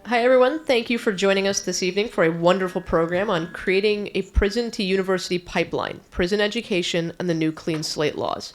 Hi, everyone. Thank you for joining us this evening for a wonderful program on creating a prison to university pipeline, prison education, and the new clean slate laws.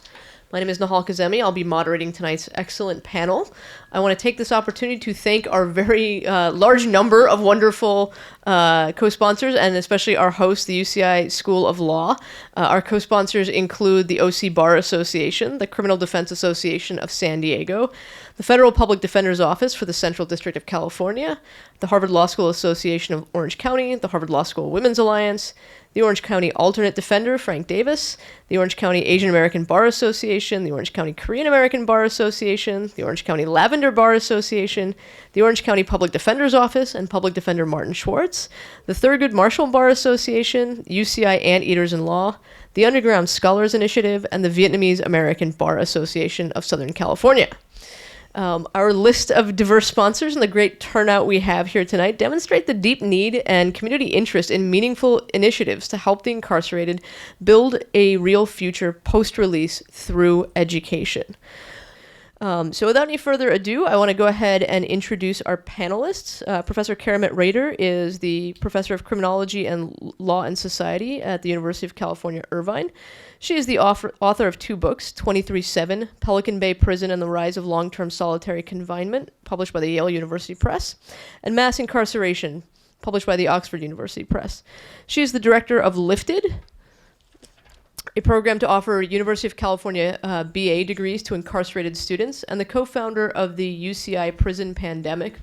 My name is Nahal Kazemi. I'll be moderating tonight's excellent panel. I want to take this opportunity to thank our very large number of wonderful co-sponsors, and especially our host, the UCI School of Law. Our co-sponsors include the OC Bar Association, the Criminal Defense Association of San Diego, the Federal Public Defender's Office for the Central District of California, the Harvard Law School Association of Orange County, the Harvard Law School Women's Alliance, the Orange County Alternate Defender, Frank Davis, the Orange County Asian American Bar Association, the Orange County Korean American Bar Association, the Orange County Lavender Bar Association, the Orange County Public Defender's Office and Public Defender Martin Schwartz, the Thurgood Marshall Bar Association, UCI Anteaters in Law, the Underground Scholars Initiative, and the Vietnamese American Bar Association of Southern California. Our list of diverse sponsors and the great turnout we have here tonight demonstrate the deep need and community interest in meaningful initiatives to help the incarcerated build a real future post-release through education. So without any further ado, I want to go ahead and introduce our panelists. Professor Keramet Reiter is the professor of criminology and law and society at the University of California, Irvine. She is the author of two books, 23/7, Pelican Bay Prison and the Rise of Long-Term Solitary Confinement, published by the Yale University Press, and Mass Incarceration, published by the Oxford University Press. She is the director of Lifted, a program to offer University of California BA degrees to incarcerated students, and the co-founder of the UCI Prison Pandemic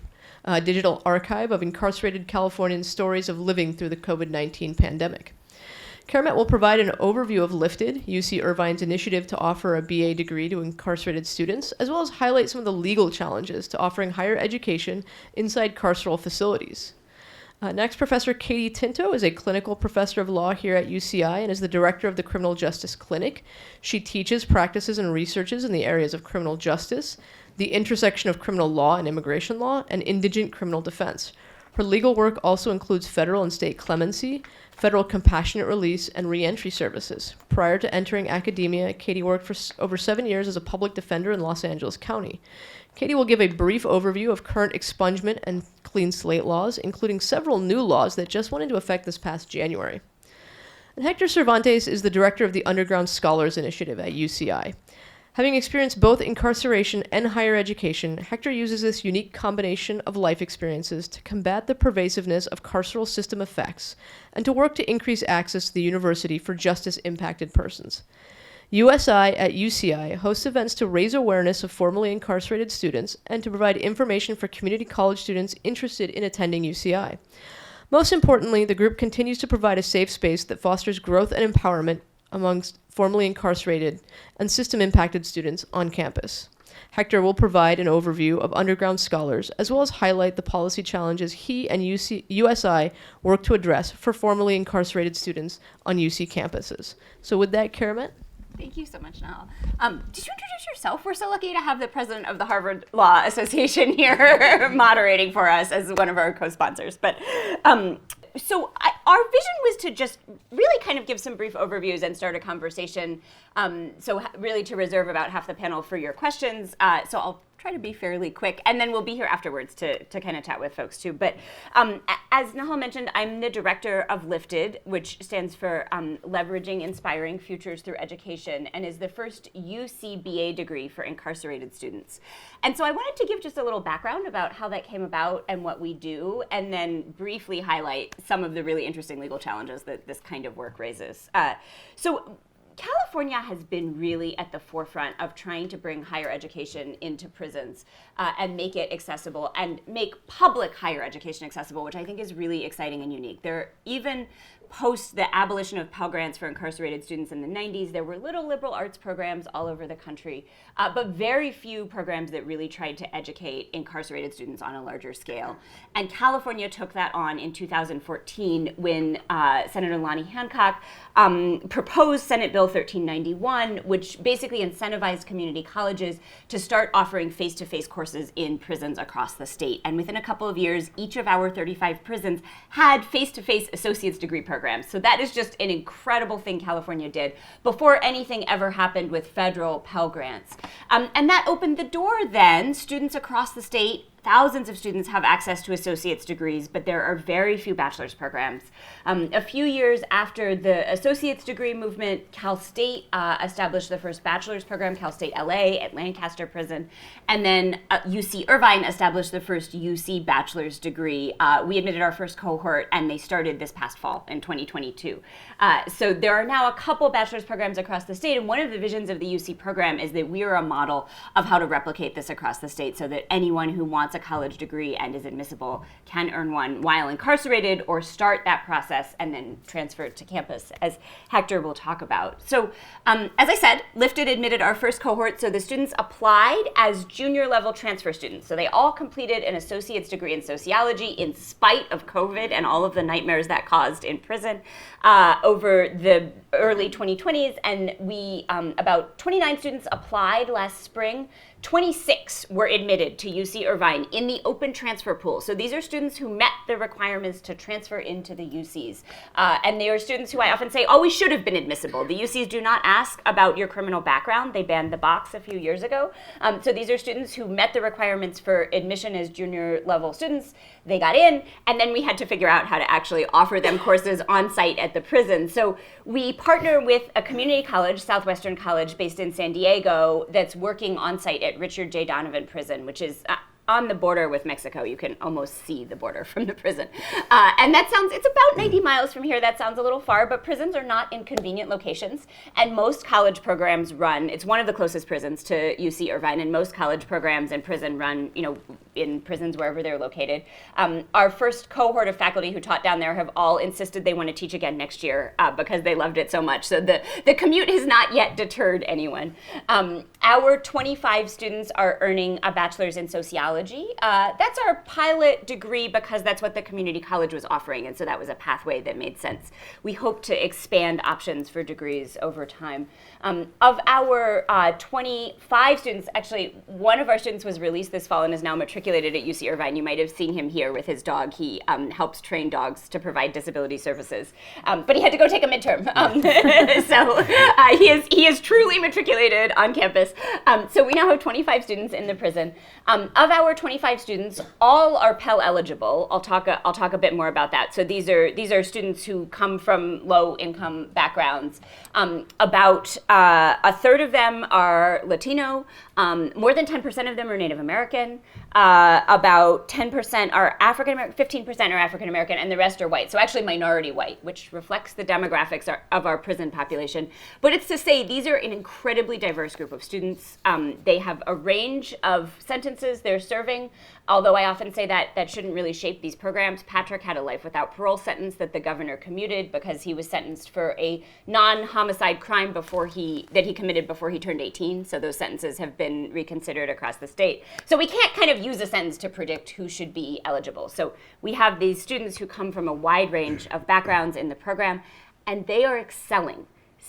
digital archive of incarcerated Californian stories of living through the COVID-19 pandemic. Keramet will provide an overview of Lifted, UC Irvine's initiative to offer a BA degree to incarcerated students, as well as highlight some of the legal challenges to offering higher education inside carceral facilities. Next, Professor Katie Tinto is a clinical professor of law here at UCI and is the director of the Criminal Justice Clinic. She teaches, practices, and researches in the areas of criminal justice, the intersection of criminal law and immigration law, and indigent criminal defense. Her legal work also includes federal and state clemency, federal compassionate release, and reentry services. Prior to entering academia, Katie worked for over 7 years as a public defender in Los Angeles County. Katie will give a brief overview of current expungement and clean slate laws, including several new laws that just went into effect this past January. And Hector Cervantes is the director of the Underground Scholars Initiative at UCI. Having experienced both incarceration and higher education, Hector uses this unique combination of life experiences to combat the pervasiveness of carceral system effects and to work to increase access to the university for justice-impacted persons. USI at UCI hosts events to raise awareness of formerly incarcerated students and to provide information for community college students interested in attending UCI. Most importantly, the group continues to provide a safe space that fosters growth and empowerment amongst formerly incarcerated and system-impacted students on campus. Hector will provide an overview of underground scholars, as well as highlight the policy challenges he and USI work to address for formerly incarcerated students on UC campuses. So with that, Keramet? Thank you so much, Nahal. Did you introduce yourself? We're so lucky to have the president of the Harvard Law Association here moderating for us as one of our co-sponsors. But our vision was to just really kind of give some brief overviews and start a conversation. Really to reserve about half the panel for your questions. So I'll try to be fairly quick, and then we'll be here afterwards to kind of chat with folks too. But as Nahal mentioned, I'm the director of Lifted, which stands for Leveraging Inspiring Futures Through Education, and is the first UCBA degree for incarcerated students. And so I wanted to give just a little background about how that came about and what we do, and then briefly highlight some of the really interesting legal challenges that this kind of work raises. California has been really at the forefront of trying to bring higher education into prisons and make it accessible and make public higher education accessible, which I think is really exciting and unique. Even post the abolition of Pell Grants for incarcerated students in the 90s, there were little liberal arts programs all over the country, but very few programs that really tried to educate incarcerated students on a larger scale. And California took that on in 2014 when Senator Lonnie Hancock proposed Senate Bill 1391, which basically incentivized community colleges to start offering face-to-face courses in prisons across the state. And within a couple of years, each of our 35 prisons had face-to-face associate's degree programs. So that is just an incredible thing California did before anything ever happened with federal Pell Grants. And that opened the door then. Students across the state thousands of students have access to associate's degrees, but there are very few bachelor's programs. A few years after the associate's degree movement, Cal State established the first bachelor's program, Cal State LA at Lancaster Prison, and then UC Irvine established the first UC bachelor's degree. We admitted our first cohort, and they started this past fall in 2022. So there are now a couple bachelor's programs across the state, and one of the visions of the UC program is that we are a model of how to replicate this across the state so that anyone who wants a college degree and is admissible can earn one while incarcerated or start that process and then transfer to campus, as Hector will talk about. So as I said, Lifted admitted our first cohort, so the students applied as junior level transfer students. So they all completed an associate's degree in sociology in spite of COVID and all of the nightmares that caused in prison over the early 2020s, and we about 29 students applied last spring. 26 were admitted to UC Irvine in the open transfer pool. So these are students who met the requirements to transfer into the UCs. And they are students who I often say always should have been admissible. The UCs do not ask about your criminal background. They banned the box a few years ago. So these are students who met the requirements for admission as junior level students. They got in, and then we had to figure out how to actually offer them courses on site at the prison. So we partner with a community college, Southwestern College, based in San Diego, that's working on site at Richard J. Donovan Prison, which is on the border with Mexico. You can almost see the border from the prison. And it's about 90 miles from here. That sounds a little far, but prisons are not in convenient locations. And most college programs it's one of the closest prisons to UC Irvine, and most college programs and prison run, in prisons wherever they're located. Our first cohort of faculty who taught down there have all insisted they want to teach again next year because they loved it so much. So the commute has not yet deterred anyone. Our 25 students are earning a bachelor's in sociology. That's our pilot degree because that's what the community college was offering, and so that was a pathway that made sense. We hope to expand options for degrees over time. Of our 25 students, actually, one of our students was released this fall and is now matriculated at UC Irvine. You might have seen him here with his dog. He helps train dogs to provide disability services, but he had to go take a midterm. So he is truly matriculated on campus. So we now have 25 students in the prison. Of our 25 students, all are Pell eligible. I'll talk a bit more about that. So these are students who come from low income backgrounds. About a third of them are Latino. More than 10% of them are Native American. About 10% are African American, 15% are African American, and the rest are white. So actually minority white, which reflects the demographics of our prison population. But it's to say these are an incredibly diverse group of students. They have a range of sentences they're serving, although I often say that shouldn't really shape these programs. Patrick had a life without parole sentence that the governor commuted because he was sentenced for a non-homicide crime that he committed before he turned 18. So those sentences have been reconsidered across the state. So we can't kind of use a sentence to predict who should be eligible. So we have these students who come from a wide range of backgrounds in the program, and they are excelling.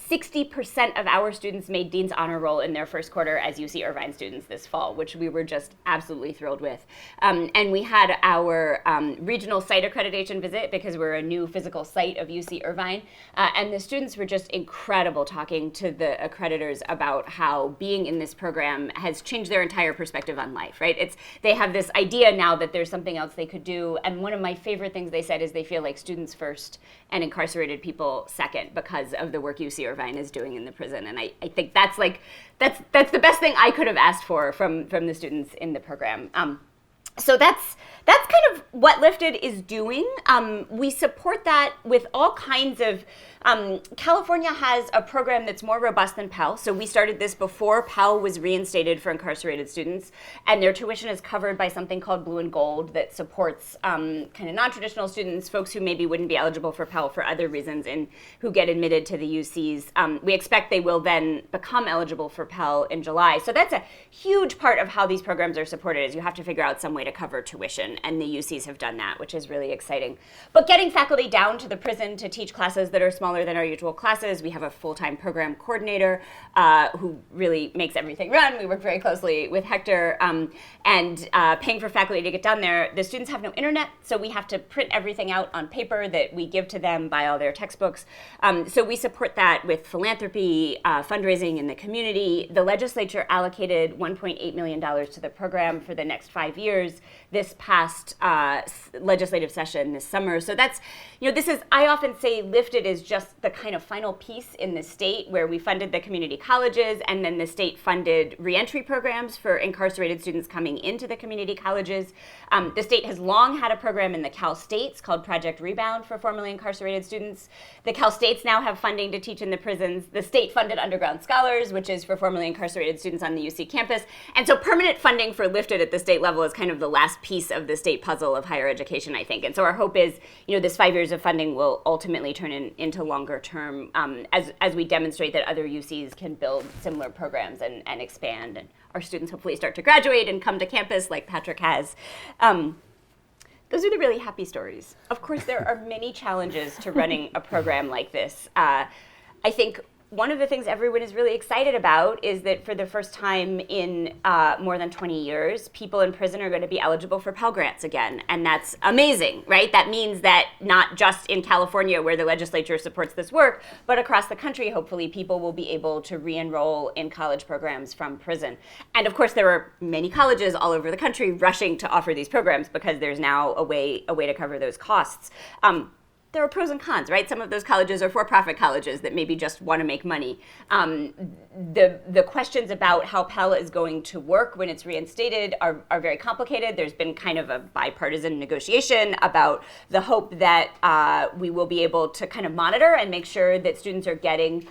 60% of our students made Dean's Honor Roll in their first quarter as UC Irvine students this fall, which we were just absolutely thrilled with. And we had our regional site accreditation visit because we're a new physical site of UC Irvine. And the students were just incredible talking to the accreditors about how being in this program has changed their entire perspective on life, right? They have this idea now that there's something else they could do. And one of my favorite things they said is they feel like students first and incarcerated people second because of the work UC Irvine is doing in the prison. And I think that's the best thing I could have asked for from the students in the program. So that's kind of what Lifted is doing. We support that with all kinds of California has a program that's more robust than Pell. So we started this before Pell was reinstated for incarcerated students, and their tuition is covered by something called Blue and Gold that supports kind of non-traditional students, folks who maybe wouldn't be eligible for Pell for other reasons and who get admitted to the UCs. We expect they will then become eligible for Pell in July. So that's a huge part of how these programs are supported is you have to figure out some way to cover tuition, and the UCs have done that, which is really exciting. But getting faculty down to the prison to teach classes that are smaller than our usual classes. We have a full-time program coordinator who really makes everything run. We work very closely with Hector, and paying for faculty to get down there. The students have no internet, so we have to print everything out on paper that we give to them, buy all their textbooks. So we support that with philanthropy, fundraising in the community. The legislature allocated $1.8 million to the program for the next 5 years. years this past legislative session this summer. So that's, this is, I often say lifted is just the kind of final piece in the state where we funded the community colleges, and then the state funded reentry programs for incarcerated students coming into the community colleges. The state has long had a program in the Cal States called Project Rebound for formerly incarcerated students. The Cal States now have funding to teach in the prisons. The state funded Underground Scholars, which is for formerly incarcerated students on the UC campus. And so permanent funding for lifted at the state level is kind of the last piece of the state puzzle of higher education, I think. And so our hope is, this 5 years of funding will ultimately turn into longer term as we demonstrate that other UCs can build similar programs and expand, and our students hopefully start to graduate and come to campus like Patrick has. Those are the really happy stories. Of course, there are many challenges to running a program like this. I think one of the things everyone is really excited about is that for the first time in more than 20 years, people in prison are going to be eligible for Pell Grants again. And that's amazing, right? That means that not just in California where the legislature supports this work, but across the country, hopefully people will be able to re-enroll in college programs from prison. And of course, there are many colleges all over the country rushing to offer these programs because there's now a way to cover those costs. There are pros and cons, right? Some of those colleges are for-profit colleges that maybe just want to make money. The questions about how Pell is going to work when it's reinstated are very complicated. There's been kind of a bipartisan negotiation about the hope that we will be able to kind of monitor and make sure that students are getting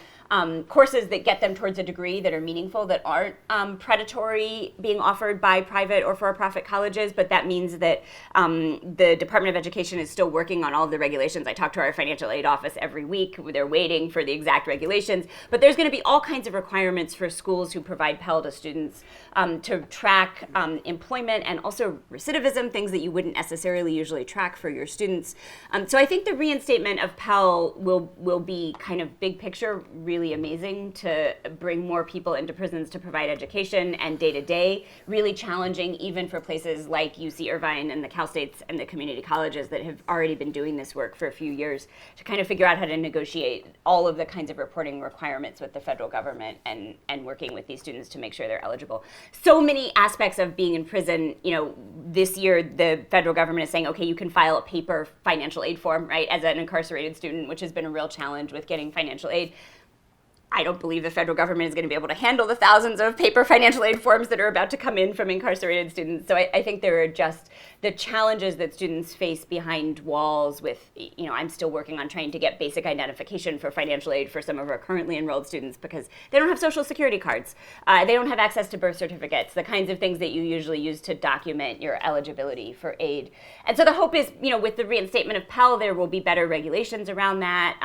courses that get them towards a degree that are meaningful, that aren't predatory being offered by private or for-profit colleges. But that means that the Department of Education is still working on all of the regulations. I talk to our financial aid office every week. They're waiting for the exact regulations. But there's going to be all kinds of requirements for schools who provide Pell to students to track employment and also recidivism, things that you wouldn't necessarily usually track for your students. So I think the reinstatement of Pell will be kind of big picture really amazing to bring more people into prisons to provide education and day-to-day, really challenging even for places like UC Irvine and the Cal States and the community colleges that have already been doing this work for a few years to kind of figure out how to negotiate all of the kinds of reporting requirements with the federal government and working with these students to make sure they're eligible. So many aspects of being in prison, this year the federal government is saying, okay, you can file a paper financial aid form, right, as an incarcerated student, which has been a real challenge with getting financial aid. I don't believe the federal government is going to be able to handle the thousands of paper financial aid forms that are about to come in from incarcerated students. So I think there are just the challenges that students face behind walls with, I'm still working on trying to get basic identification for financial aid for some of our currently enrolled students because they don't have social security cards. They don't have access to birth certificates, the kinds of things that you usually use to document your eligibility for aid. And so the hope is, with the reinstatement of Pell, there will be better regulations around that.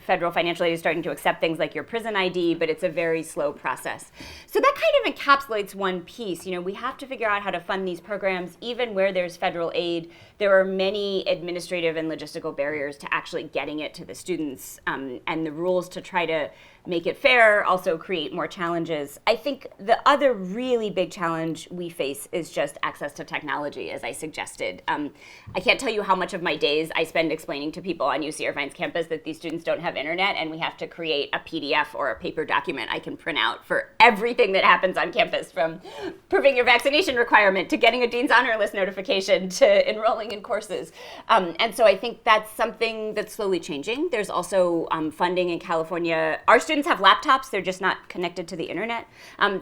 Federal financial aid is starting to accept things like your prison ID, but it's a very slow process. So that kind of encapsulates one piece. We have to figure out how to fund these programs, even where there's federal aid. There are many administrative and logistical barriers to actually getting it to the students, and the rules to try to make it fair also create more challenges. I think the other really big challenge we face is just access to technology, as I suggested. I can't tell you how much of my days I spend explaining to people on UC Irvine's campus that these students don't have internet and we have to create a PDF or a paper document I can print out for everything that happens on campus, from proving your vaccination requirement to getting a Dean's Honor List notification to enrolling in courses. And so I think that's something that's slowly changing. There's also funding in California. Our students have laptops, they're just not connected to the internet.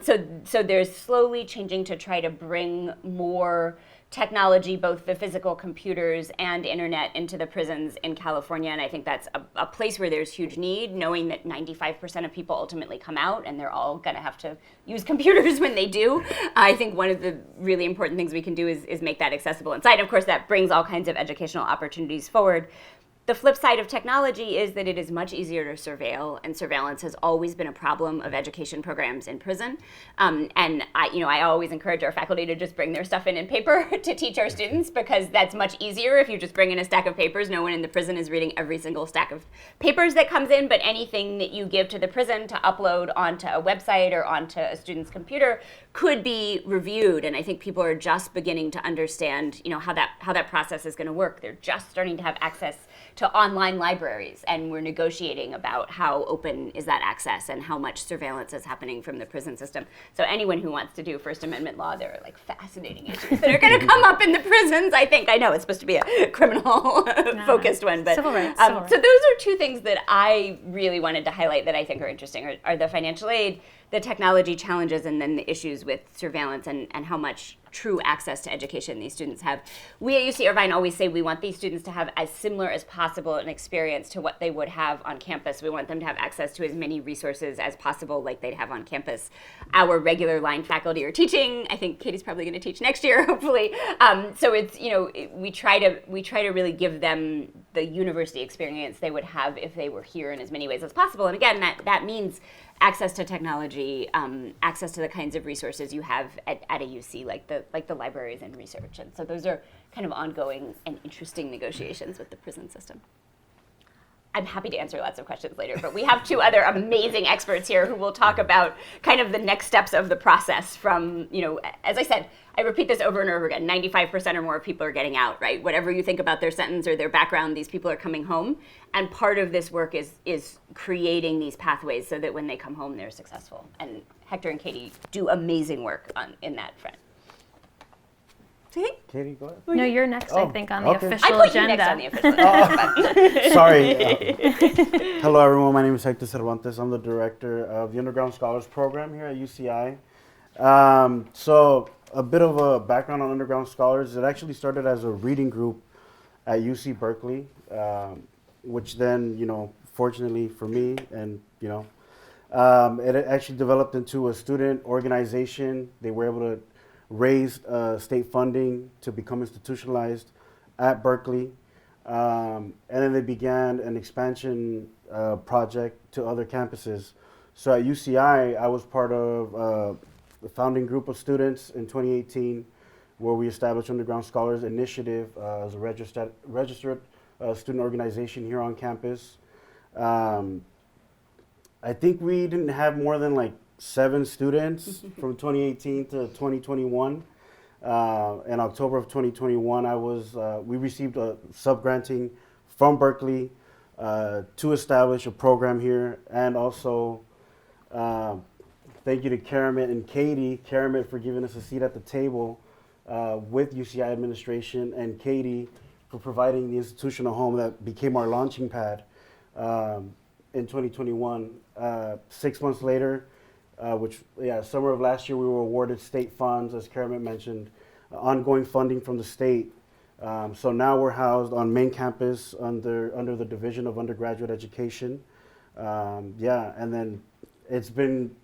So there's slowly changing to try to bring more technology, both the physical computers and internet, into the prisons in California. And I think that's a place where there's huge need, knowing that 95% of people ultimately come out and they're all going to have to use computers when they do. I think one of the really important things we can do is make that accessible inside. Of course, that brings all kinds of educational opportunities forward. The flip side of technology is that it is much easier to surveil, and surveillance has always been a problem of education programs in prison. And I always encourage our faculty to just bring their stuff in paper to teach our students, because that's much easier if you just bring in a stack of papers. No one in the prison is reading every single stack of papers that comes in, but anything that you give to the prison to upload onto a website or onto a student's computer could be reviewed. And I think people are just beginning to understand, how that process is going to work. They're just starting to have access to online libraries, and we're negotiating about how open is that access and how much surveillance is happening from the prison system. So anyone who wants to do First Amendment law, there are like fascinating issues that are going to come up in the prisons. I know it's supposed to be a criminal focused one, but civil rights. so those are two things that I really wanted to highlight that I think are interesting, are the financial aid, the technology challenges, and then the issues with surveillance and how much true access to education these students have. We at UC Irvine always say we want these students to have as similar as possible an experience to what they would have on campus. We want them to have access to as many resources as possible like they'd have on campus. Our regular line faculty are teaching. I think Katie's probably going to teach next year, hopefully. So it's, we try to really give them the university experience they would have if they were here in as many ways as possible. And again, that means access to technology, access to the kinds of resources you have at a UC, like the libraries and research. And so those are kind of ongoing and interesting negotiations with the prison system. I'm happy to answer lots of questions later, but we have two other amazing experts here who will talk about kind of the next steps of the process from, as I said, I repeat this over and over again, 95% or more of people are getting out, right? Whatever you think about their sentence or their background, these people are coming home. And part of this work is creating these pathways so that when they come home, they're successful. And Hector and Katie do amazing work in that front. Katie, go ahead. No, you're next, I think, on the okay. official I put agenda. you next on the official agenda. Sorry. Hello, everyone. My name is Hector Cervantes. I'm the director of the Underground Scholars Program here at UCI. So a bit of a background on Underground Scholars. It actually started as a reading group at UC Berkeley, which then, fortunately for me, and, it actually developed into a student organization. They were able to raise state funding to become institutionalized at Berkeley. And then they began an expansion project to other campuses. So at UCI, I was part of the founding group of students in 2018, where we established Underground Scholars Initiative as a registered student organization here on campus. I think we didn't have more than like 7 students from 2018 to 2021. In October of 2021, we received a sub-granting from Berkeley to establish a program here, and also thank you to Keramet and Katie. Keramet for giving us a seat at the table with UCI administration, and Katie for providing the institutional home that became our launching pad in 2021. 6 months later, summer of last year, we were awarded state funds, as Keramet mentioned, ongoing funding from the state. So now we're housed on main campus under the Division of Undergraduate Education. And then it's been,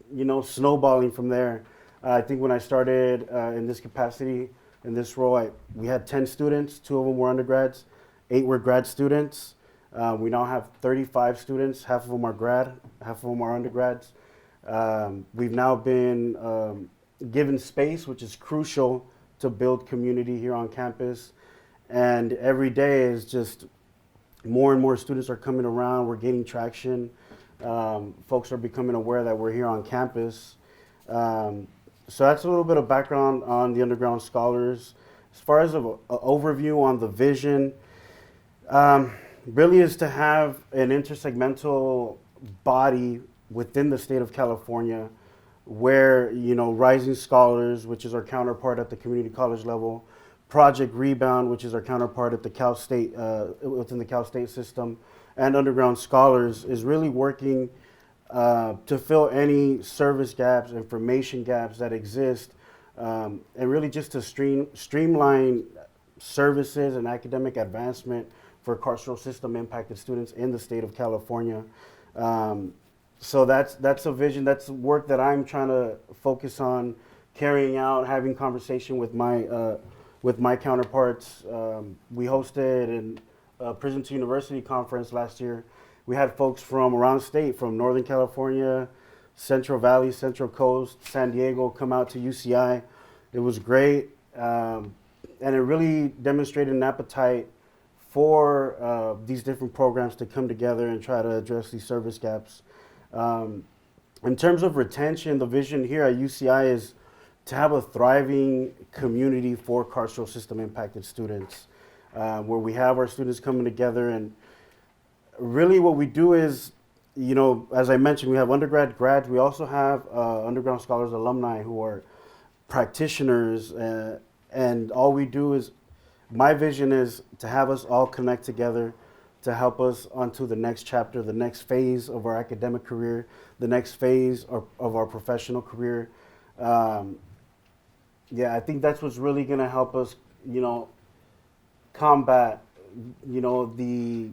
snowballing from there. I think when I started in this capacity, in this role, we had 10 students. 2 of them were undergrads, 8 were grad students. We now have 35 students. Half of them are grad, half of them are undergrads. We've now been given space, which is crucial to build community here on campus. And every day is just more and more students are coming around. We're gaining traction. Folks are becoming aware that we're here on campus. So that's a little bit of background on the Underground Scholars. As far as an overview on the vision, really is to have an intersegmental body within the state of California where, Rising Scholars, which is our counterpart at the community college level, Project Rebound, which is our counterpart at the Cal State, within the Cal State system, and Underground Scholars is really working to fill any service gaps, information gaps that exist, and really just to streamline services and academic advancement for carceral system impacted students in the state of California. So that's a vision, that's work that I'm trying to focus on carrying out, having conversation with my counterparts. We hosted a Prison to University conference last year. We had folks from around the state, from Northern California, Central Valley, Central Coast, San Diego, come out to UCI. It was great, and it really demonstrated an appetite for these different programs to come together and try to address these service gaps. In terms of retention, the vision here at UCI is to have a thriving community for carceral system impacted students, where we have our students coming together and really what we do is, as I mentioned, we have undergrad, grads. We also have Underground Scholars alumni who are practitioners. And all we do is, my vision is to have us all connect together to help us onto the next chapter, the next phase of our academic career, the next phase of our professional career. I think that's what's really going to help us, combat, the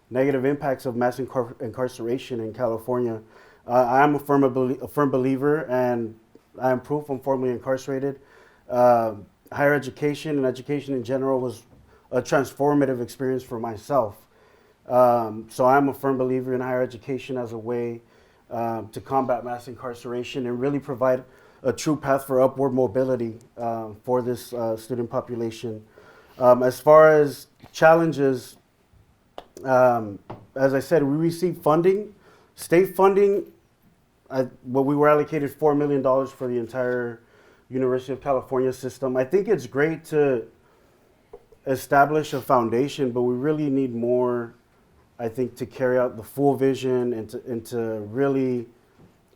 negative impacts of mass incarceration in California. I am a firm believer, and I am proof I'm formerly incarcerated. Higher education and education in general was a transformative experience for myself. So I'm a firm believer in higher education as a way to combat mass incarceration and really provide a true path for upward mobility for this student population. As far as challenges, as I said, we received funding, state funding. We were allocated $4 million for the entire University of California system. I think it's great to establish a foundation, but we really need more, I think, to carry out the full vision and to really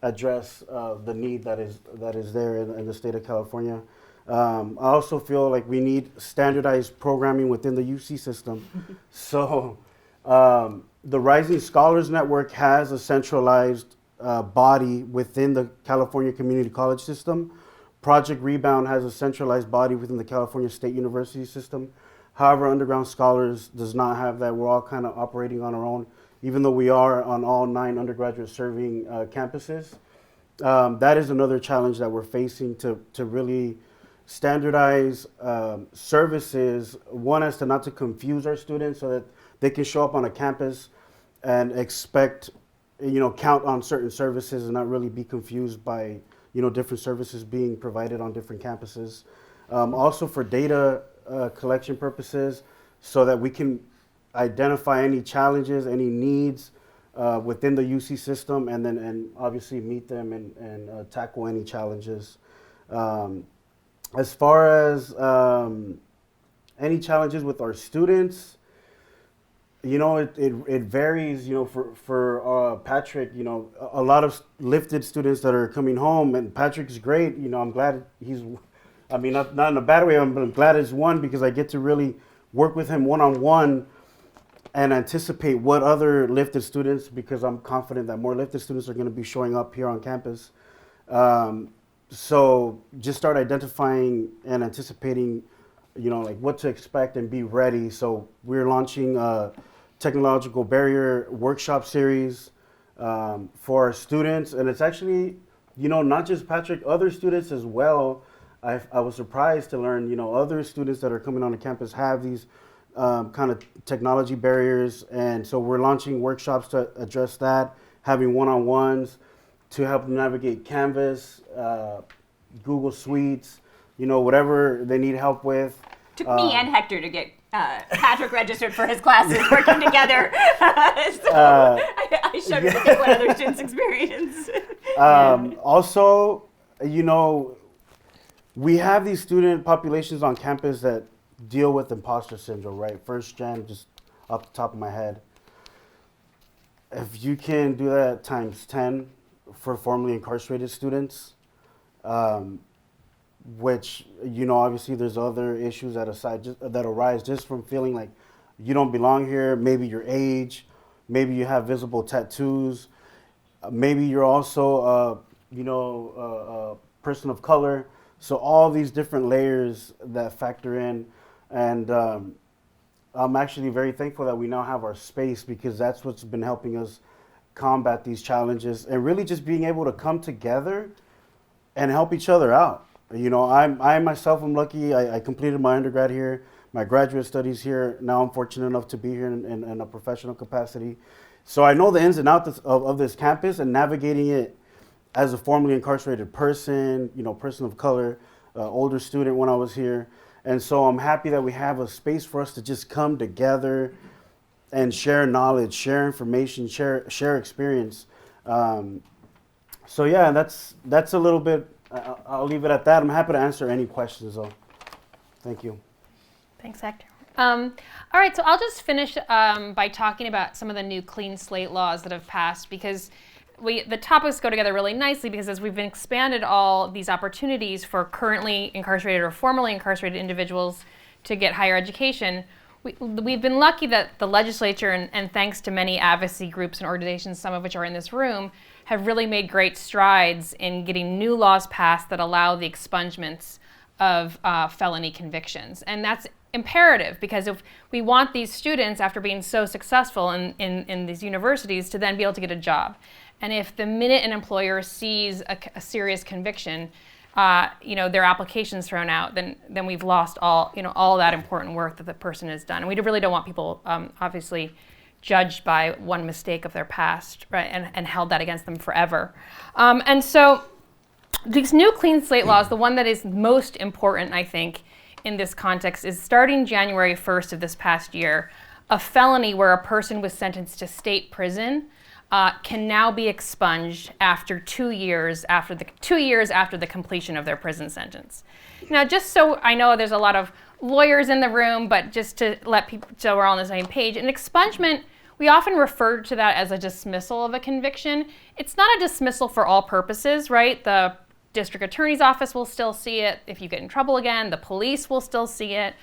address the need that is there in the state of California. I also feel like we need standardized programming within the UC system. So the Rising Scholars Network has a centralized body within the California Community College system. Project Rebound has a centralized body within the California State University system. However, Underground Scholars does not have that. We're all kind of operating on our own, even though we are on all 9 undergraduate serving campuses. That is another challenge that we're facing to really standardize services. One is to not to confuse our students so that they can show up on a campus and expect, count on certain services and not really be confused by, different services being provided on different campuses. Also for data collection purposes, so that we can identify any challenges, any needs within the UC system, and obviously meet them and tackle any challenges. As far as any challenges with our students, it varies, for Patrick, a lot of lifted students that are coming home, and Patrick's great. I'm glad not in a bad way, I'm glad he's one, because I get to really work with him one-on-one and anticipate what other lifted students, because I'm confident that more lifted students are going to be showing up here on campus. So just start identifying and anticipating, what to expect and be ready. So we're launching a technological barrier workshop series for our students. And it's actually, not just Patrick, other students as well. I was surprised to learn, other students that are coming on the campus have these kind of technology barriers. And so we're launching workshops to address that, having one-on-ones to help them navigate Canvas, Google Suites, whatever they need help with. Took me and Hector to get Patrick registered for his classes, working together. I showed him what other students experience. Also, we have these student populations on campus that deal with imposter syndrome, right? First gen, just off the top of my head. If you can do that times 10 for formerly incarcerated students, which, obviously there's other issues that arise just from feeling like you don't belong here, maybe your age, maybe you have visible tattoos, maybe you're also, a person of color. So all these different layers that factor in, and I'm actually very thankful that we now have our space, because that's what's been helping us combat these challenges and really just being able to come together and help each other out. I myself am lucky. I completed my undergrad here, my graduate studies here. Now I'm fortunate enough to be here in a professional capacity. So I know the ins and outs of this campus, and navigating it as a formerly incarcerated person, person of color, older student when I was here. And so I'm happy that we have a space for us to just come together and share knowledge, share information, share experience. So yeah, that's a little bit, I'll leave it at that. I'm happy to answer any questions though. Thank you. Thanks, Hector. All right, so I'll just finish by talking about some of the new clean slate laws that have passed, because the topics go together really nicely, because as we've expanded all these opportunities for currently incarcerated or formerly incarcerated individuals to get higher education, we've been lucky that the legislature, and thanks to many advocacy groups and organizations, some of which are in this room, have really made great strides in getting new laws passed that allow the expungements of felony convictions. And that's imperative, because if we want these students, after being so successful in these universities, to then be able to get a job. And if the minute an employer sees a serious conviction, their application's thrown out, then we've lost all that important work that the person has done. And we really don't want people, obviously, judged by one mistake of their past, right, and held that against them forever. And so these new clean slate laws, the one that is most important, I think, in this context is starting January 1st of this past year, a felony where a person was sentenced to state prison can now be expunged after 2 years after the completion of their prison sentence. Now, just so I know there's a lot of lawyers in the room, but just to let people, so we're all on the same page, an expungement, we often refer to that as a dismissal of a conviction. It's not a dismissal for all purposes, right? The district attorney's office will still see it. If you get in trouble again, the police will still see it.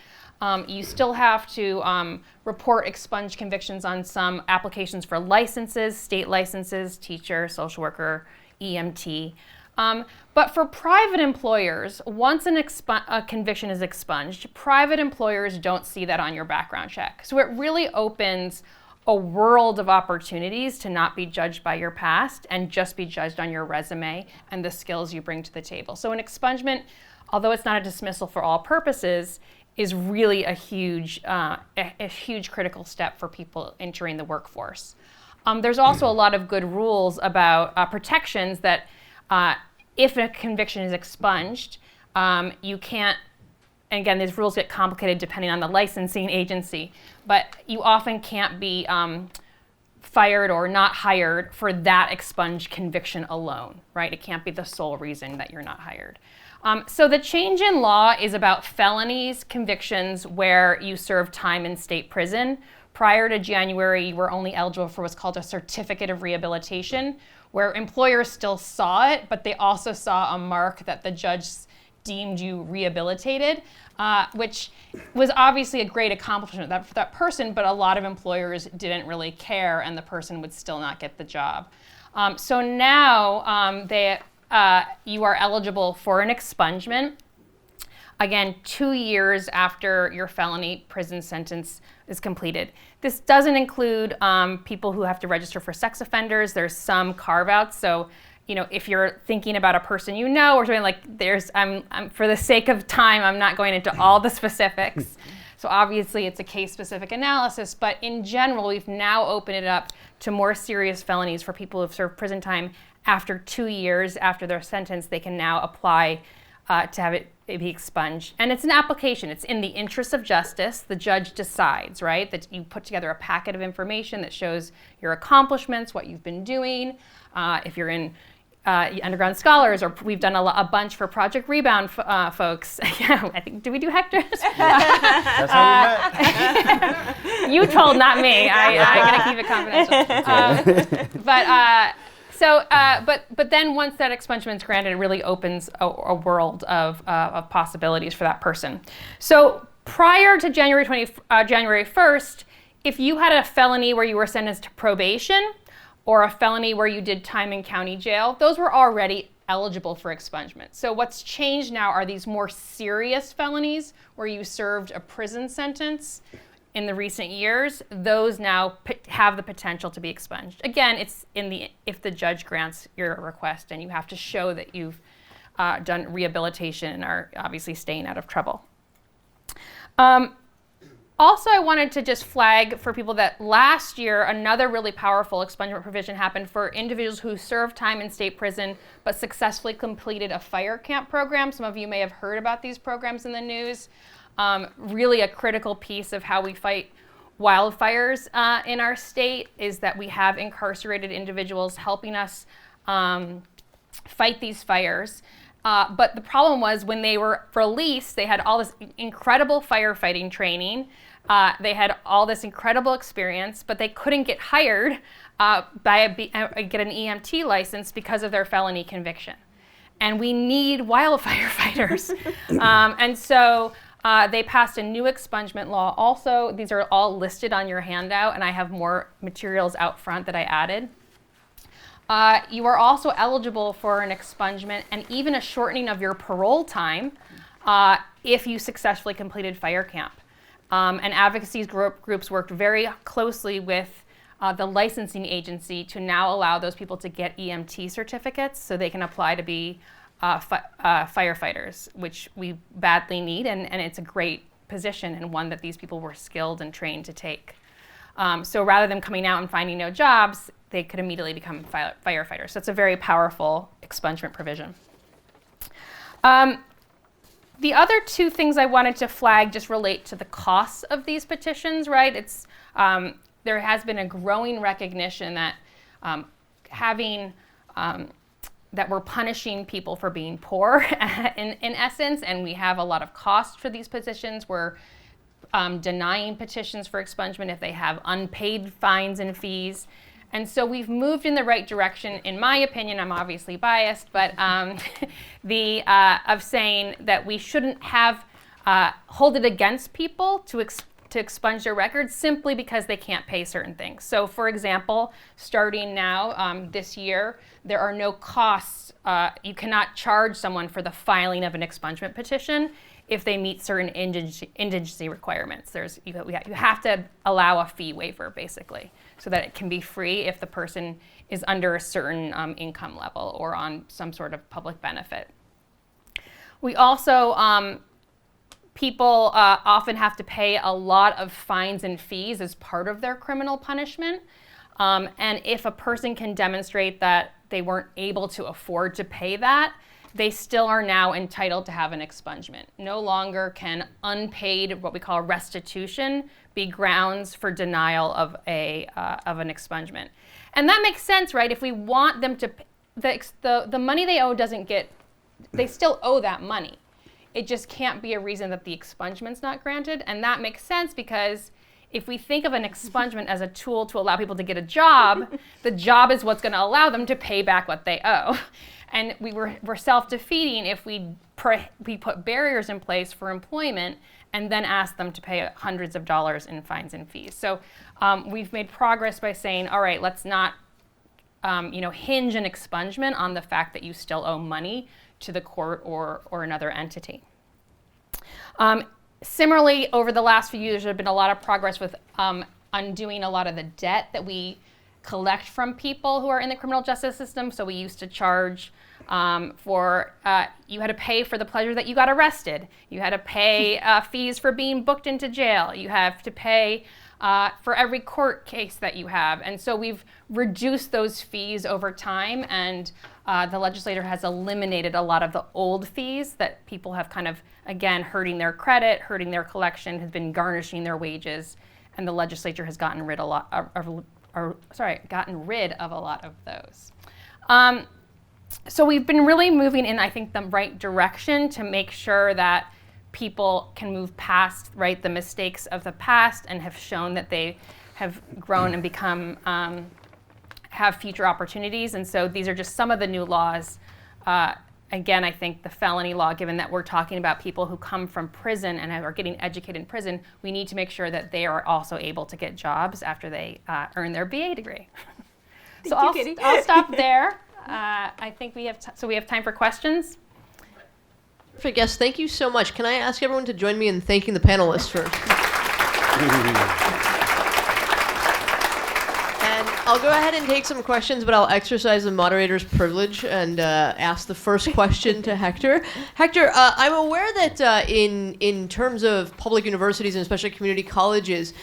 You still have to report expunged convictions on some applications for licenses, state licenses, teacher, social worker, EMT. But for private employers, once a conviction is expunged, private employers don't see that on your background check. So it really opens a world of opportunities to not be judged by your past and just be judged on your resume and the skills you bring to the table. So an expungement, although it's not a dismissal for all purposes, is really a huge critical step for people entering the workforce. There's also a lot of good rules about protections that if a conviction is expunged, you can't, and again, these rules get complicated depending on the licensing agency, but you often can't be fired or not hired for that expunged conviction alone, right? It can't be the sole reason that you're not hired. So the change in law is about felonies, convictions where you serve time in state prison. Prior to January, you were only eligible for what's called a certificate of rehabilitation, where employers still saw it, but they also saw a mark that the judge deemed you rehabilitated, which was obviously a great accomplishment for that person, but a lot of employers didn't really care, and the person would still not get the job. So now you are eligible for an expungement. Again, 2 years after your felony prison sentence is completed. This doesn't include people who have to register for sex offenders. There's some carve-outs. So, if you're thinking about a person or something like, I'm for the sake of time, I'm not going into all the specifics. So obviously it's a case-specific analysis, but in general, we've now opened it up to more serious felonies for people who've served prison time after 2 years after their sentence. They can now apply to have it be expunged. And it's an application. It's in the interest of justice. The judge decides, right? That you put together a packet of information that shows your accomplishments, what you've been doing. If you're in Underground Scholars, or we've done a bunch for Project Rebound folks. Yeah, I think, did we do Hector's? That's how we met. You told, not me. I'm going to keep it confidential. But then once that expungement is granted, it really opens a world of possibilities for that person. So prior to January 1st, if you had a felony where you were sentenced to probation, or a felony where you did time in county jail, those were already eligible for expungement. So what's changed now are these more serious felonies where you served a prison sentence in the recent years. Those now have the potential to be expunged. Again, it's if the judge grants your request, and you have to show that you've done rehabilitation and are obviously staying out of trouble. Also, I wanted to just flag for people that last year, another really powerful expungement provision happened for individuals who served time in state prison but successfully completed a fire camp program. Some of you may have heard about these programs in the news. Really a critical piece of how we fight wildfires in our state is that we have incarcerated individuals helping us fight these fires. But the problem was when they were released, they had all this incredible firefighting training. They had all this incredible experience, but they couldn't get hired get an EMT license because of their felony conviction. And we need wildfire fighters. And so they passed a new expungement law. Also, these are all listed on your handout, and I have more materials out front that I added. You are also eligible for an expungement and even a shortening of your parole time if you successfully completed fire camp. And advocacy groups worked very closely with the licensing agency to now allow those people to get EMT certificates so they can apply to be firefighters, which we badly need, and it's a great position and one that these people were skilled and trained to take. So rather than coming out and finding no jobs, they could immediately become firefighters. So it's a very powerful expungement provision. The other two things I wanted to flag just relate to the costs of these petitions, right? It's there has been a growing recognition that that we're punishing people for being poor in essence, and we have a lot of cost for these petitions. We're denying petitions for expungement if they have unpaid fines and fees. And so we've moved in the right direction, in my opinion. I'm obviously biased, but of saying that we shouldn't have hold it against people to expunge their records simply because they can't pay certain things. So for example, starting now this year, there are no costs. You cannot charge someone for the filing of an expungement petition if they meet certain indigency requirements. You have to allow a fee waiver, basically, so that it can be free if the person is under a certain income level or on some sort of public benefit. We also, people often have to pay a lot of fines and fees as part of their criminal punishment. And if a person can demonstrate that they weren't able to afford to pay that, they still are now entitled to have an expungement. No longer can unpaid, what we call restitution, be grounds for denial of an expungement. And that makes sense, right? If we want them to, the money they owe they still owe that money. It just can't be a reason that the expungement's not granted. And that makes sense because if we think of an expungement as a tool to allow people to get a job, the job is what's going to allow them to pay back what they owe. And we're self-defeating if we put barriers in place for employment and then ask them to pay hundreds of dollars in fines and fees. So we've made progress by saying, all right, let's not hinge an expungement on the fact that you still owe money to the court or another entity. Similarly, over the last few years, there's been a lot of progress with undoing a lot of the debt that we collect from people who are in the criminal justice system. So we used to charge you had to pay for the pleasure that you got arrested. You had to pay fees for being booked into jail. You have to pay for every court case that you have. And so we've reduced those fees over time, and the legislature has eliminated a lot of the old fees that people have kind of, again, hurting their credit, hurting their collection, has been garnishing their wages, and the legislature has gotten rid of a lot of those. So we've been really moving in, I think, the right direction to make sure that people can move past, right, the mistakes of the past and have shown that they have grown and become, have future opportunities. And so these are just some of the new laws. Again, I think the felony law, given that we're talking about people who come from prison and are getting educated in prison, we need to make sure that they are also able to get jobs after they earn their BA degree. So I'll stop there. I think we have we have time for questions. Perfect. Yes, thank you so much. Can I ask everyone to join me in thanking the panelists for... And I'll go ahead and take some questions, but I'll exercise the moderator's privilege and ask the first question to Hector. Hector, I'm aware that in terms of public universities and especially community colleges,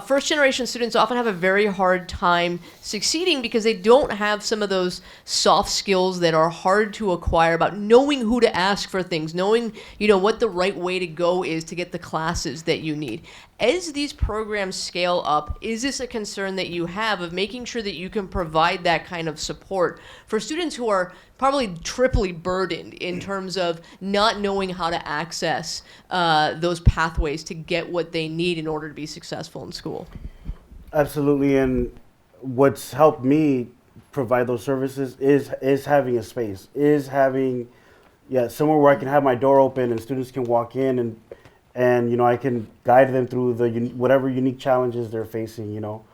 first-generation students often have a very hard time succeeding because they don't have some of those soft skills that are hard to acquire about knowing who to ask for things, knowing what the right way to go is to get the classes that you need. As these programs scale up, is this a concern that you have of making sure that you can provide that kind of support for students who are probably triply burdened in terms of not knowing how to access those pathways to get what they need in order to be successful in school? Absolutely, and what's helped me provide those services is having a space, is having somewhere where I can have my door open and students can walk in and you know, I can guide them through whatever unique challenges they're facing. You know,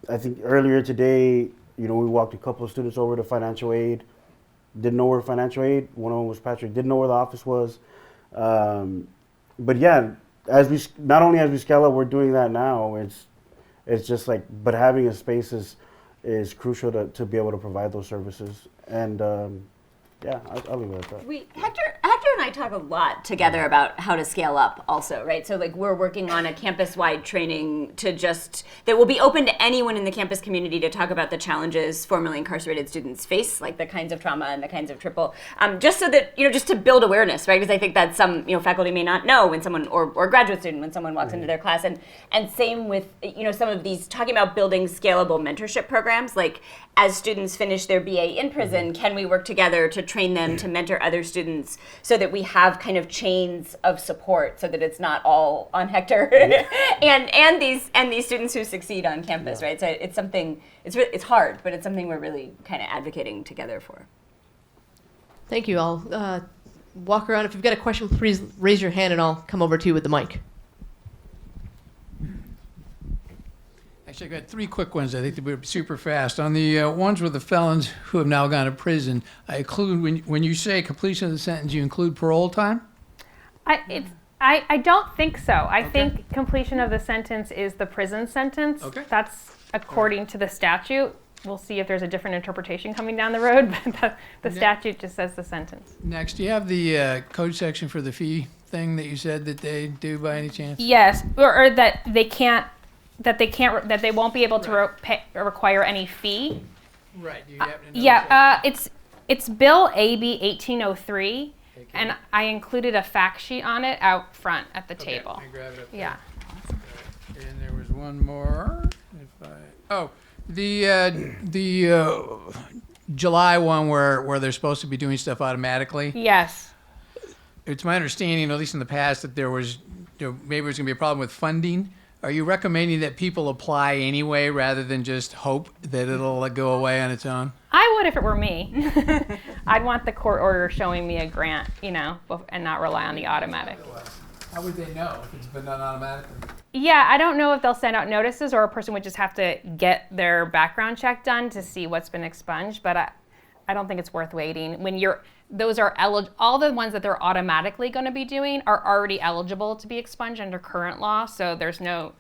I think earlier today, you know, we walked a couple of students over to financial aid. Didn't know where financial aid. One of them was Patrick. Didn't know where the office was. But yeah, not only as we scale up, we're doing that now. It's just like, but having a space is crucial to be able to provide those services. And I'll leave it at that. Hector and I talk a lot together about how to scale up also, right? So like we're working on a campus-wide training that will be open to anyone in the campus community to talk about the challenges formerly incarcerated students face, like the kinds of trauma and the kinds of triple, just so that, you know, just to build awareness, right? Because I think that some, you know, faculty may not know when someone, or graduate student, when someone walks into their class, and same with, you know, some of these, talking about building scalable mentorship programs, like as students finish their BA in prison, can we work together to train them to mentor other students so that we have kind of chains of support so that it's not all on Hector and these students who succeed on campus, right? So it's something, it's hard, but it's something we're really kind of advocating together for. Thank you. I'll walk around. If you've got a question, please raise your hand and I'll come over to you with the mic. Actually, I got three quick ones. I think they'll be super fast. On the ones with the felons who have now gone to prison, I include, when you say completion of the sentence, you include parole time? I don't think so. I think completion of the sentence is the prison sentence. Okay. That's according to the statute. We'll see if there's a different interpretation coming down the road, but the statute just says the sentence. Next, do you have the code section for the fee thing that you said that they do by any chance? Yes, or that they won't be able to require any fee. Right. Do you happen to know It's Bill AB 1803, and I included a fact sheet on it out front at the table. I grabbed it up there. Yeah. And there was one more. The July one where they're supposed to be doing stuff automatically. Yes. It's my understanding, at least in the past, that there was, maybe there's going to be a problem with funding. Are you recommending that people apply anyway rather than just hope that it'll go away on its own? I would if it were me. I'd want the court order showing me a grant, and not rely on the automatic. How would they know if it's been done automatically? Yeah, I don't know if they'll send out notices or a person would just have to get their background check done to see what's been expunged, but I don't think it's worth waiting. Those are all the ones that they're automatically going to be doing are already eligible to be expunged under current law, so there's no,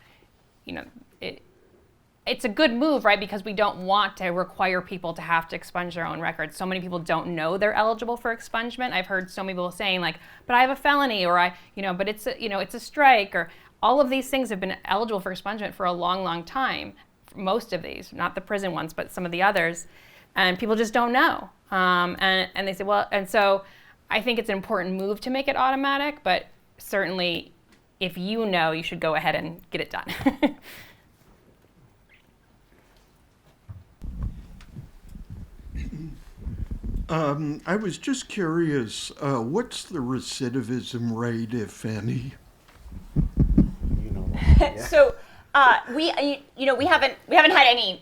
it's a good move, right? Because we don't want to require people to have to expunge their own records. So many people don't know they're eligible for expungement. I've heard so many people saying but I have a felony, or but it's a strike, or all of these things have been eligible for expungement for a long, long time. Most of these, not the prison ones, but some of the others. And people just don't know. And they say, and so I think it's an important move to make it automatic, but certainly if you know, you should go ahead and get it done. I was just curious, what's the recidivism rate, if any? So we haven't had any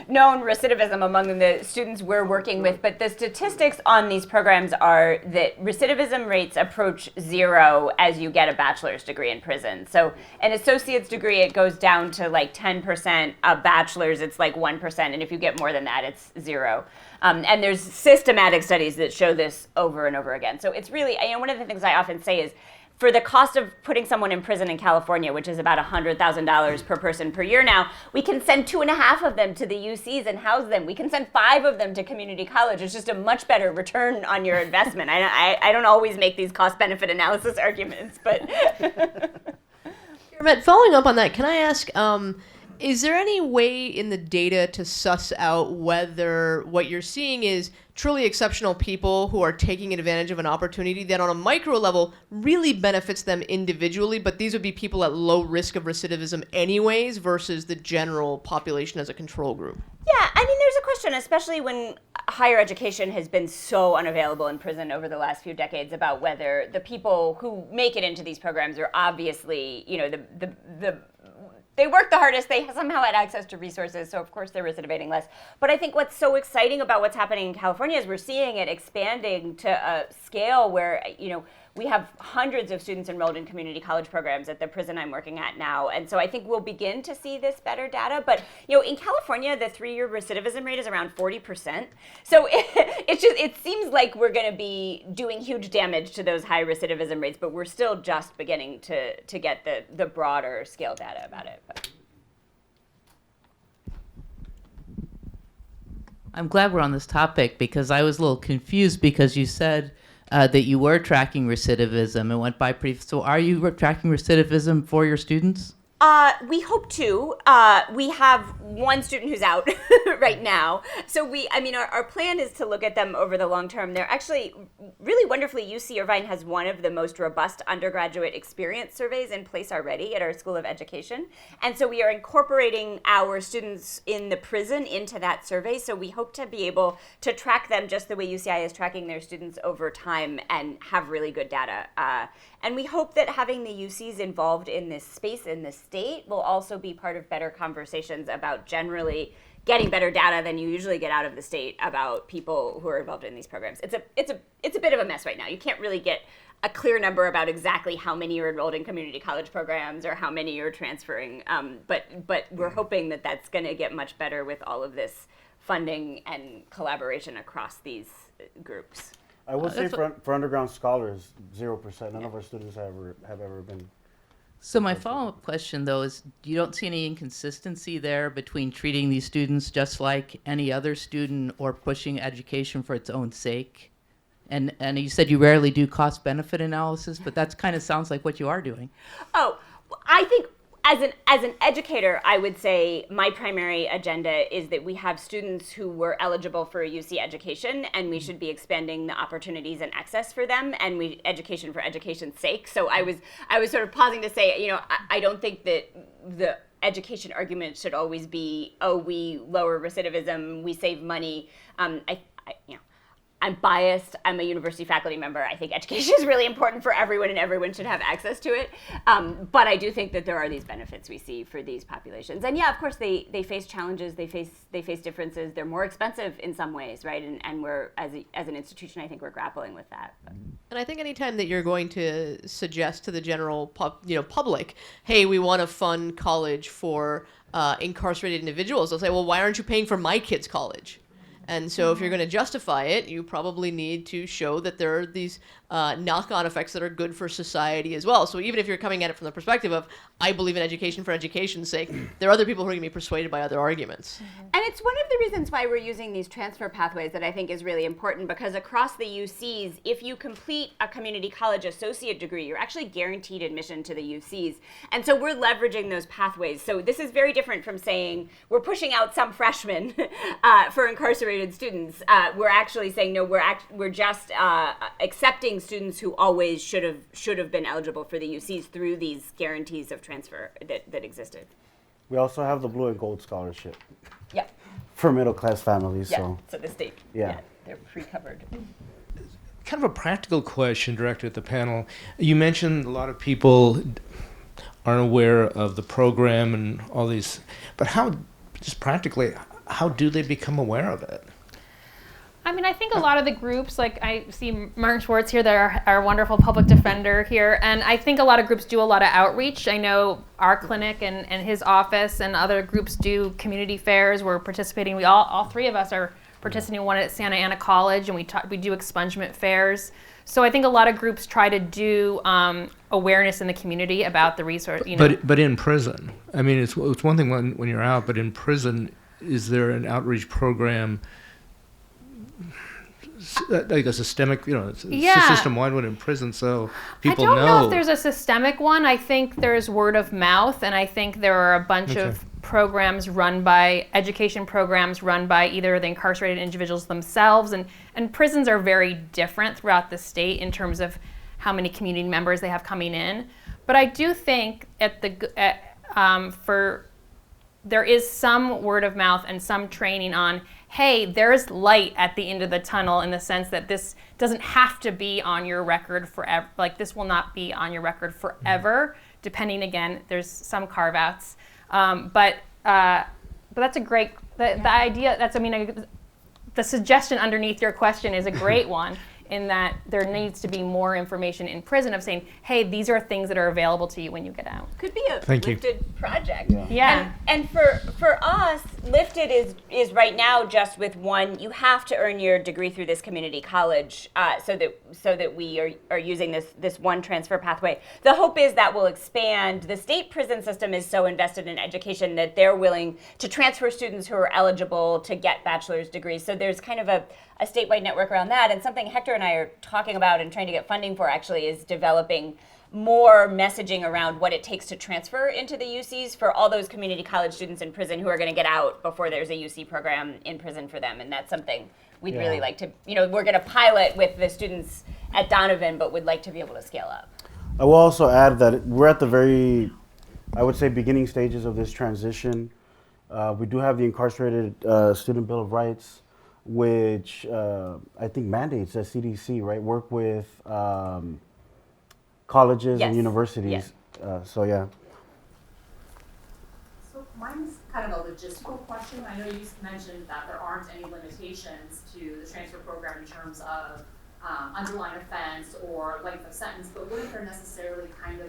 known recidivism among the students we're working with, but the statistics on these programs are that recidivism rates approach zero as you get a bachelor's degree in prison. So an associate's degree, it goes down to 10%. A bachelor's, it's 1%, and if you get more than that, it's zero. And there's systematic studies that show this over and over again. So it's really, one of the things I often say is, for the cost of putting someone in prison in California, which is about $100,000 per person per year now, we can send 2.5 of them to the UCs and house them. We can send 5 of them to community college. It's just a much better return on your investment. I don't always make these cost-benefit analysis arguments, but... Keramet, following up on that, can I ask, Is there any way in the data to suss out whether what you're seeing is truly exceptional people who are taking advantage of an opportunity that on a micro level really benefits them individually, but these would be people at low risk of recidivism anyways versus the general population as a control group? Yeah, I mean, there's a question, especially when higher education has been so unavailable in prison over the last few decades, about whether the people who make it into these programs are obviously, they work the hardest, they somehow had access to resources, so of course they're recidivating less. But I think what's so exciting about what's happening in California is we're seeing it expanding to a scale where, we have hundreds of students enrolled in community college programs at the prison I'm working at now. And so I think we'll begin to see this better data. But, in California, the 3-year recidivism rate is around 40%. So it seems like we're going to be doing huge damage to those high recidivism rates, but we're still just beginning to get the broader scale data about it. But. I'm glad we're on this topic because I was a little confused because you said that you were tracking recidivism and went by pretty. So are you tracking recidivism for your students? We hope to. We have one student who's out right now. So our plan is to look at them over the long term. They're actually really wonderfully, UC Irvine has one of the most robust undergraduate experience surveys in place already at our School of Education. And so we are incorporating our students in the prison into that survey. So we hope to be able to track them just the way UCI is tracking their students over time and have really good data. And we hope that having the UCs involved in this space in the state will also be part of better conversations about generally getting better data than you usually get out of the state about people who are involved in these programs. It's a bit of a mess right now. You can't really get a clear number about exactly how many are enrolled in community college programs or how many are transferring. But we're hoping that that's going to get much better with all of this funding and collaboration across these groups. I will say for underground scholars, 0%. None of our students have ever been. So my follow-up question, though, is you don't see any inconsistency there between treating these students just like any other student or pushing education for its own sake? And you said you rarely do cost-benefit analysis, but that kind of sounds like what you are doing. Oh, I think as an educator, I would say my primary agenda is that we have students who were eligible for a UC education, and we should be expanding the opportunities and access for them, and education for education's sake. So I was sort of pausing to say, I don't think that the education argument should always be, we lower recidivism, we save money. I'm biased. I'm a university faculty member. I think education is really important for everyone, and everyone should have access to it. But I do think that there are these benefits we see for these populations. And yeah, of course, they face challenges. They face differences. They're more expensive in some ways, right? And we're as an institution, I think we're grappling with that. But. And I think anytime that you're going to suggest to the general public, hey, we want to fund college for incarcerated individuals, they'll say, well, why aren't you paying for my kid's college? And so if you're going to justify it, you probably need to show that there are these knock-on effects that are good for society as well. So even if you're coming at it from the perspective of, I believe in education for education's sake, there are other people who are going to be persuaded by other arguments. And it's one of the reasons why we're using these transfer pathways that I think is really important, because across the UCs, if you complete a community college associate degree, you're actually guaranteed admission to the UCs. And so we're leveraging those pathways. So this is very different from saying we're pushing out some freshmen for incarcerated students. We're actually saying, no, we're just accepting students who always should have been eligible for the UCs through these guarantees of transfer that existed. We also have the Blue and Gold Scholarship. Yeah. For middle class families. Yeah. So the state. Yeah. They're pre-covered. Kind of a practical question directed at the panel. You mentioned a lot of people aren't aware of the program and all these, but how, just practically, how do they become aware of it? I mean, I think a lot of the groups, like I see Martin Schwartz here, they're our wonderful public defender here, and I think a lot of groups do a lot of outreach. I know our clinic and his office and other groups do community fairs. We're participating. All three of us are participating in one at Santa Ana College, and we do expungement fairs. So I think a lot of groups try to do awareness in the community about the resource. But in prison, I mean, it's one thing when you're out, but in prison, is there an outreach program? Like a systemic, it's a system-wide one in prison, so people know. I don't know if there's a systemic one. I think there's word of mouth, and I think there are a bunch of programs run by education programs run by either the incarcerated individuals themselves, and prisons are very different throughout the state in terms of how many community members they have coming in. But I do think there is some word of mouth and some training on, hey, there's light at the end of the tunnel, in the sense that this doesn't have to be on your record forever. Like, this will not be on your record forever, depending, again, there's some carve-outs. But that's a great, the idea, the suggestion underneath your question is a great one, in that there needs to be more information in prison of saying, hey, these are things that are available to you when you get out. Could be a Thank you. lifted project. Yeah. And for us, lifted is right now just with one. You have to earn your degree through this community college, so that we are using this one transfer pathway. The hope is that will expand. The state prison system is so invested in education that they're willing to transfer students who are eligible to get bachelor's degrees. So there's kind of a statewide network around that. And something Hector and I are talking about and trying to get funding for actually is developing more messaging around what it takes to transfer into the UCs for all those community college students in prison who are going to get out before there's a UC program in prison for them. And that's something we'd really like to, we're going to pilot with the students at Donovan, but would like to be able to scale up. I will also add that we're at the very, I would say, beginning stages of this transition. We do have the Incarcerated Student Bill of Rights, which I think mandates that CDC, right, work with colleges and universities. So mine's kind of a logistical question. I know you mentioned that there aren't any limitations to the transfer program in terms of underlying offense or length of sentence, but wouldn't there necessarily kind of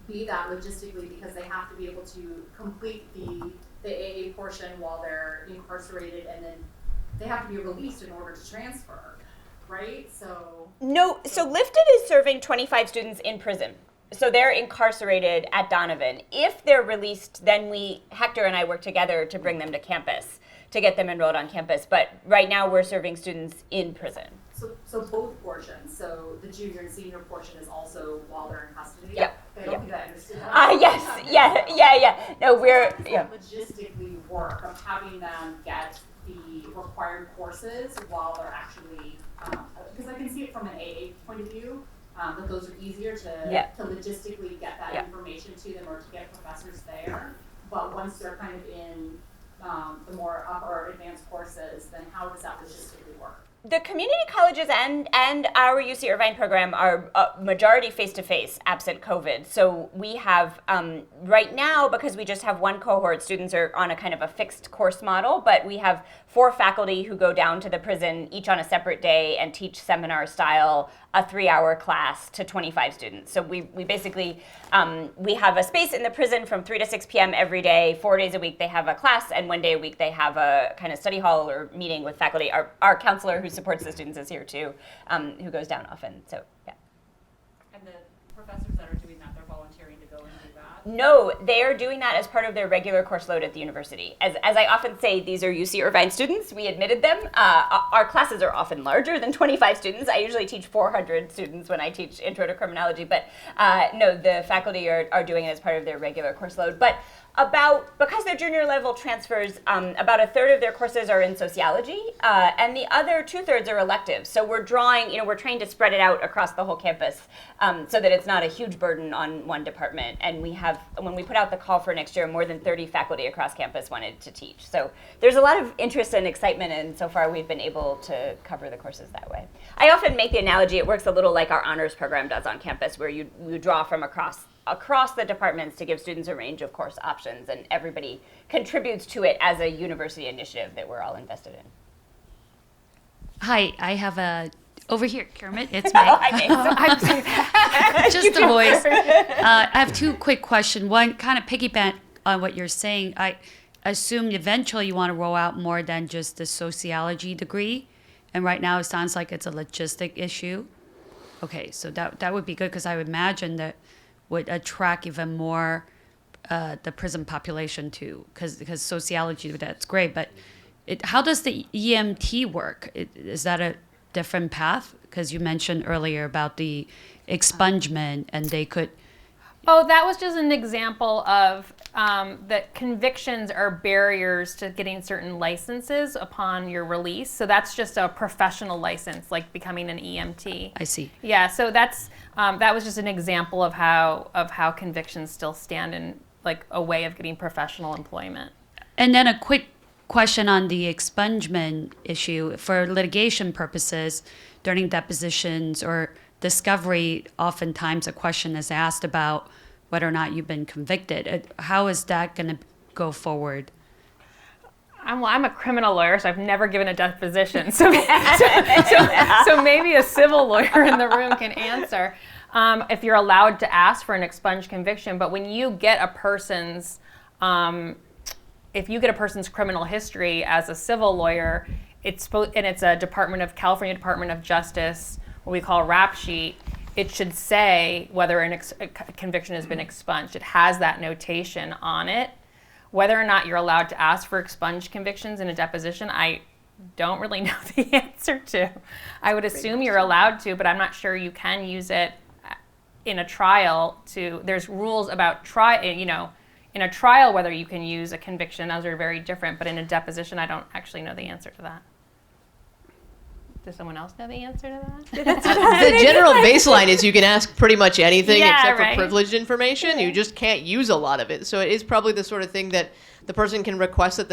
be that logistically, because they have to be able to complete the AA portion while they're incarcerated, and then they have to be released in order to transfer, right? No, so Lifted is serving 25 students in prison. So they're incarcerated at Donovan. If they're released, then Hector and I work together to bring them to campus, to get them enrolled on campus. But right now we're serving students in prison. So both portions, so the junior and senior portion is also while they're in custody? Yep. I don't think I understood that. Yes, yeah. No, How does that logistically work of having them get the required courses while they're actually, because I can see it from an AA point of view, that those are easier to logistically get that information to them or to get professors there. But once they're kind of in the more upper or advanced courses, then how does that logistically work? The community colleges and our UC Irvine program are majority face-to-face, absent COVID. So we have, right now, because we just have one cohort, students are on a kind of a fixed course model, but we have 4 faculty who go down to the prison each on a separate day and teach seminar style, a 3-hour class to 25 students. So we basically, we have a space in the prison from 3 to 6 p.m. every day. 4 days a week they have a class, and 1 day a week they have a kind of study hall or meeting with faculty. Our counselor who supports the students is here too, who goes down often, so yeah. And the professors that are doing that, they're volunteering to go and do that? No, they are doing that as part of their regular course load at the university. As I often say, these are UC Irvine students. We admitted them. Our classes are often larger than 25 students. I usually teach 400 students when I teach Intro to Criminology, but no, the faculty are doing it as part of their regular course load. But because they're junior level transfers, about a third of their courses are in sociology, and the other 2/3 are electives. So we're trying to spread it out across the whole campus so that it's not a huge burden on one department. And we have, when we put out the call for next year, more than 30 faculty across campus wanted to teach. So there's a lot of interest and excitement, and so far we've been able to cover the courses that way. I often make the analogy, it works a little like our honors program does on campus, where you draw from across the departments to give students a range of course options, and everybody contributes to it as a university initiative that we're all invested in. Hi, I have over here, Keramet, it's me. Just a voice. I have 2 quick questions. One, kind of piggyback on what you're saying. I assume eventually you want to roll out more than just the sociology degree, and right now it sounds like it's a logistic issue. Okay, so that would be good, because I would imagine that would attract even more the prison population too, because sociology, that's great, but how does the EMT work? Is that a different path? Because you mentioned earlier about the expungement, and they could... Oh, that was just an example of that convictions are barriers to getting certain licenses upon your release. So that's just a professional license, like becoming an EMT. I see. Yeah, so that's that was just an example of how convictions still stand in like a way of getting professional employment. And then a quick question on the expungement issue. For litigation purposes, during depositions or discovery, oftentimes a question is asked about whether or not you've been convicted. How is that going to go forward? I'm a criminal lawyer, so I've never given a deposition. So maybe a civil lawyer in the room can answer if you're allowed to ask for an expunged conviction. But when you get a person's, if you get a person's criminal history as a civil lawyer, it's a California Department of Justice, what we call a rap sheet. It should say whether a conviction has been expunged. It has that notation on it. Whether or not you're allowed to ask for expunged convictions in a deposition, I don't really know the answer to. I would assume you're allowed to, but I'm not sure you can use it in a trial. There's rules about in a trial whether you can use a conviction. Those are very different. But in a deposition, I don't actually know the answer to that. Does someone else know the answer to that? The general baseline is you can ask pretty much anything Yeah, except right. for privileged information. You just can't use a lot of it. So it is probably the sort of thing that the person can request that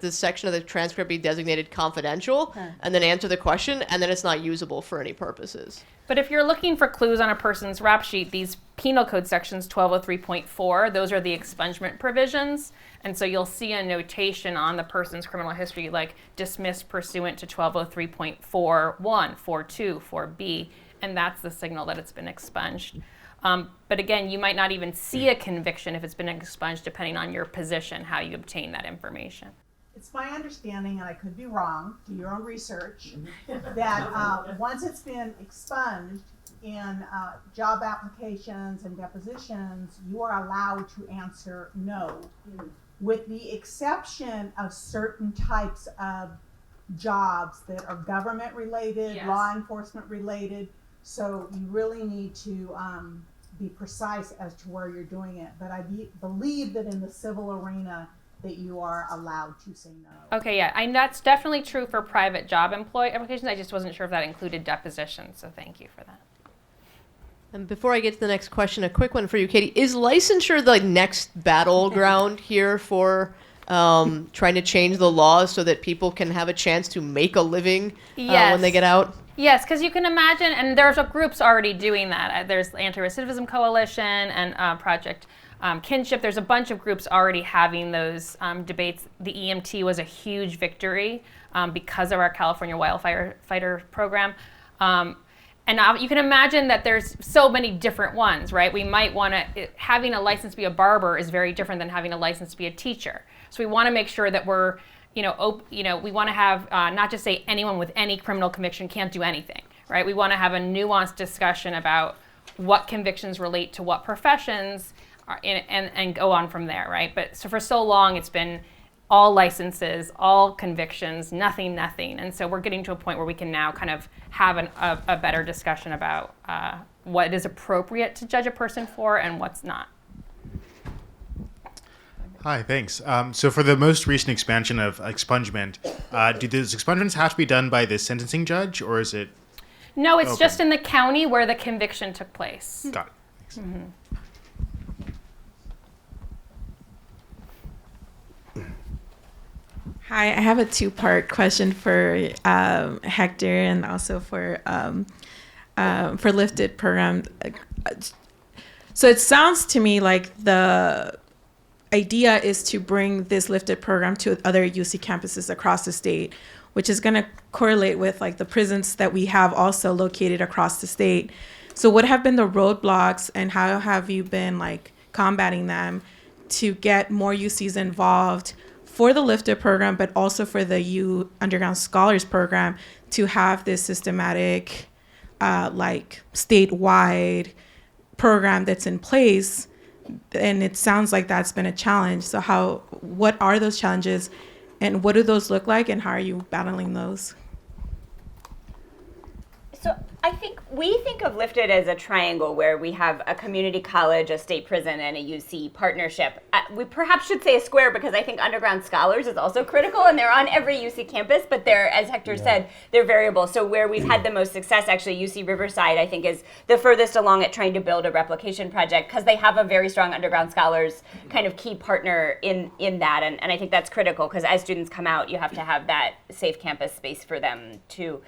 the section of the transcript be designated confidential and then answer the question, and then it's not usable for any purposes. But if you're looking for clues on a person's rap sheet, these penal code sections 1203.4, those are the expungement provisions. And so you'll see a notation on the person's criminal history like dismissed pursuant to 1203.41, 42, 4B, and that's the signal that it's been expunged. But again, you might not even see a conviction if it's been expunged, depending on your position, how you obtain that information. It's my understanding, and I could be wrong, do your own research, that once it's been expunged in job applications and depositions, you are allowed to answer no, with the exception of certain types of jobs that are government related, Yes. law enforcement related. So you really need to be precise as to where you're doing it. But I believe that in the civil arena that you are allowed to say no. Okay, yeah, and that's definitely true for private job employee applications. I just wasn't sure if that included depositions, so thank you for that. And before I get to the next question, a quick one for you, Katie. Is licensure the next battleground here for trying to change the laws so that people can have a chance to make a living when they get out? Yes, because you can imagine, and there's groups already doing that. There's Anti-Recidivism Coalition and Project Kinship. There's a bunch of groups already having those debates. The EMT was a huge victory because of our California Wildfire Fighter program. And now you can imagine that there's so many different ones, right? We might want to, having a license to be a barber is very different than having a license to be a teacher. So we want to make sure that we're, we want to have, not just say anyone with any criminal conviction can't do anything, right? We want to have a nuanced discussion about what convictions relate to what professions and go on from there, right? But so for so long, it's been all licenses, all convictions, nothing. And so we're getting to a point where we can now kind of have a better discussion about what is appropriate to judge a person for and what's not. Hi, thanks. So for the most recent expansion of expungement, do those expungements have to be done by the sentencing judge, or is it? No, it's open? just in the county where the conviction took place. Got it. Thanks. Mm-hmm. Hi, I have a two-part question for Hector and also for Lifted program. So it sounds to me like the idea is to bring this Lifted program to other UC campuses across the state, which is going to correlate with like the prisons that we have also located across the state. So what have been the roadblocks and how have you been like combating them to get more UCs involved for the Lifted program, but also for the Underground Scholars program to have this systematic, like statewide program that's in place? And it sounds like that's been a challenge. So what are those challenges and what do those look like and how are you battling those? So I think We think of Lifted as a triangle where we have a community college, a state prison, and a UC partnership. We perhaps should say a square because I think Underground Scholars is also critical, and they're on every UC campus, but they're, as Hector said, they're variable. So where we've had the most success, actually, UC Riverside, I think, is the furthest along at trying to build a replication project because they have a very strong Underground Scholars kind of key partner in that, and I think that's critical because as students come out, you have to have that safe campus space for them too.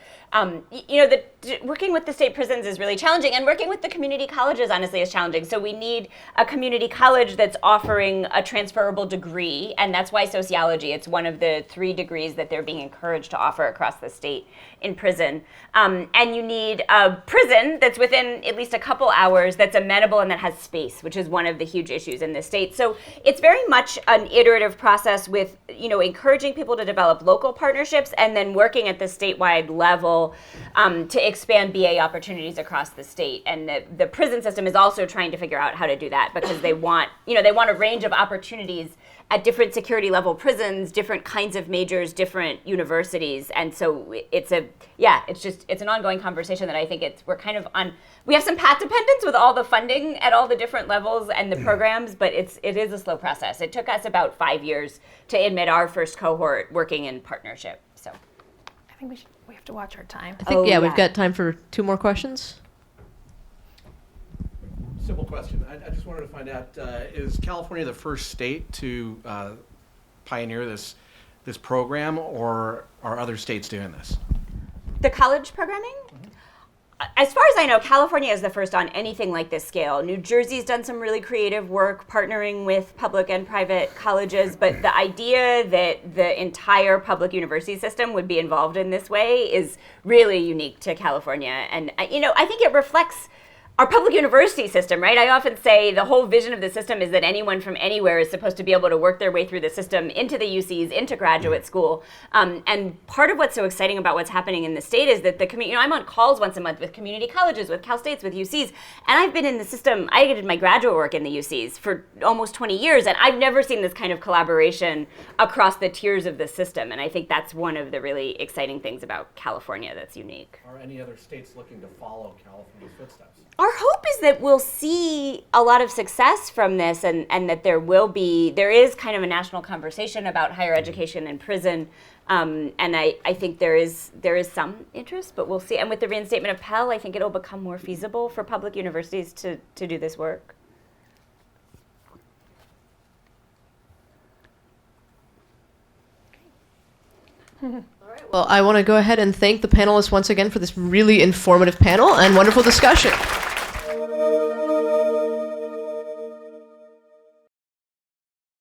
Working with the state prisons is really challenging, and working with the community colleges, honestly, is challenging. So we need a community college that's offering a transferable degree, and that's why sociology, it's one of the 3 degrees that they're being encouraged to offer across the state in prison. And you need a prison that's within at least a couple hours that's amenable and that has space, which is one of the huge issues in the state. So it's very much an iterative process with, encouraging people to develop local partnerships and then working at the statewide level to expand BA opportunities across the state. And the prison system is also trying to figure out how to do that because they want a range of opportunities at different security level prisons, different kinds of majors, different universities. And so it's an ongoing conversation that I think we have some path dependence with all the funding at all the different levels and the programs, but it is a slow process. It took us about 5 years to admit our first cohort working in partnership. So I think we have to watch our time. I think, we've got time for 2 more questions. Simple question. I just wanted to find out, is California the first state to pioneer this program, or are other states doing this? The college programming? As far as I know, California is the first on anything like this scale. New Jersey's done some really creative work partnering with public and private colleges, but the idea that the entire public university system would be involved in this way is really unique to California. And, I think it reflects our public university system, right? I often say the whole vision of the system is that anyone from anywhere is supposed to be able to work their way through the system into the UCs, into graduate school. And part of what's so exciting about what's happening in the state is that I'm on calls once a month with community colleges, with Cal States, with UCs, and I've been in the system, I did my graduate work in the UCs for almost 20 years, and I've never seen this kind of collaboration across the tiers of the system. And I think that's one of the really exciting things about California that's unique. Are any other states looking to follow California's footsteps? Our hope is that we'll see a lot of success from this and that there is kind of a national conversation about higher education in prison. And I think there is some interest, but we'll see. And with the reinstatement of Pell, I think it'll become more feasible for public universities to do this work. Well, I want to go ahead and thank the panelists once again for this really informative panel and wonderful discussion.